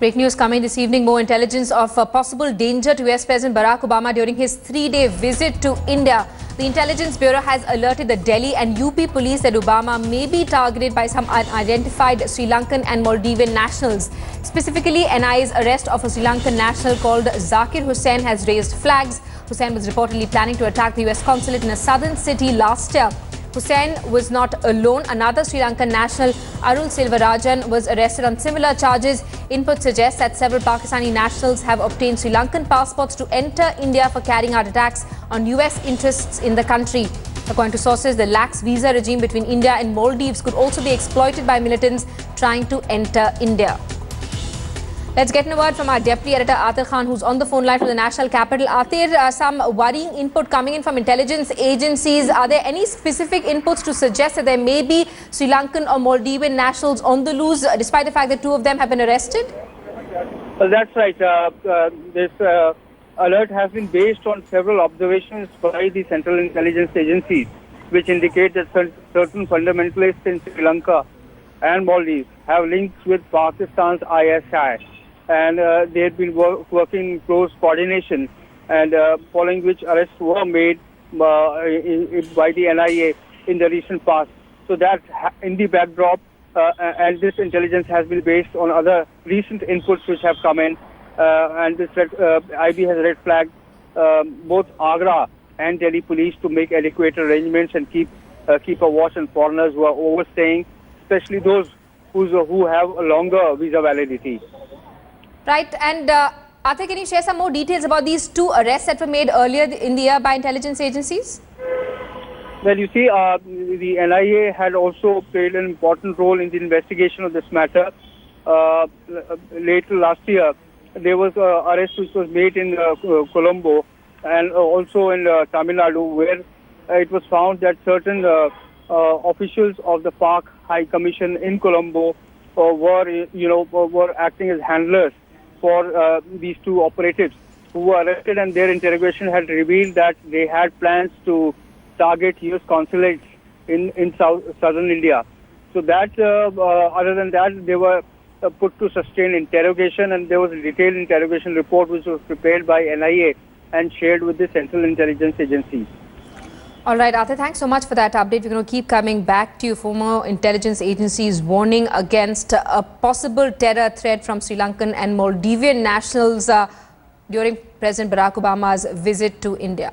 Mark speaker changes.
Speaker 1: Breaking news coming this evening. More intelligence of possible danger to US President Barack Obama during his 3-day visit to India. The Intelligence Bureau has alerted the Delhi and UP police that Obama may be targeted by some unidentified Sri Lankan and Maldivian nationals. Specifically, NIA's arrest of a Sri Lankan national called Zakir Hussain has raised flags. Hussain was reportedly planning to attack the US consulate in a southern city last year. Hussain was not alone. Another Sri Lankan national, Arul Silvarajan, was arrested on similar charges. Input suggests that several Pakistani nationals have obtained Sri Lankan passports to enter India for carrying out attacks on US interests in the country. According to sources, the lax visa regime between India and Maldives could also be exploited by militants trying to enter India. Let's get in a word from our deputy editor Atir Khan, who's on the phone line from the national capital. Atir, some worrying input coming in from intelligence agencies. Are there any specific inputs to suggest that there may be Sri Lankan or Maldivian nationals on the loose, despite the fact that 2 of them have been arrested?
Speaker 2: Well, that's right. This alert has been based on several observations by the Central Intelligence Agencies, which indicate that certain fundamentalists in Sri Lanka and Maldives have links with Pakistan's ISI. And they had been working in close coordination, and following which arrests were made by the NIA in the recent past. So that in the backdrop, and this intelligence has been based on other recent inputs which have come in, and this IB has red flagged both Agra and Delhi police to make adequate arrangements and keep a watch on foreigners who are overstaying, especially those who have a longer visa validity.
Speaker 1: Right, and Atir, can you share some more details about these 2 arrests that were made earlier in the year by intelligence agencies?
Speaker 2: Well, you see, the NIA had also played an important role in the investigation of this matter. Late last year, there was an arrest which was made in Colombo and also in Tamil Nadu, where it was found that certain officials of the Pak High Commission in Colombo were acting as handlers for these 2 operatives who were arrested, and their interrogation had revealed that they had plans to target US consulates in southern India. So that, other than that, they were put to sustained interrogation, and there was a detailed interrogation report which was prepared by NIA and shared with the Central Intelligence Agency.
Speaker 1: All right, Atir, thanks so much for that update. We're going to keep coming back to you for more intelligence agencies warning against a possible terror threat from Sri Lankan and Maldivian nationals during President Barack Obama's visit to India.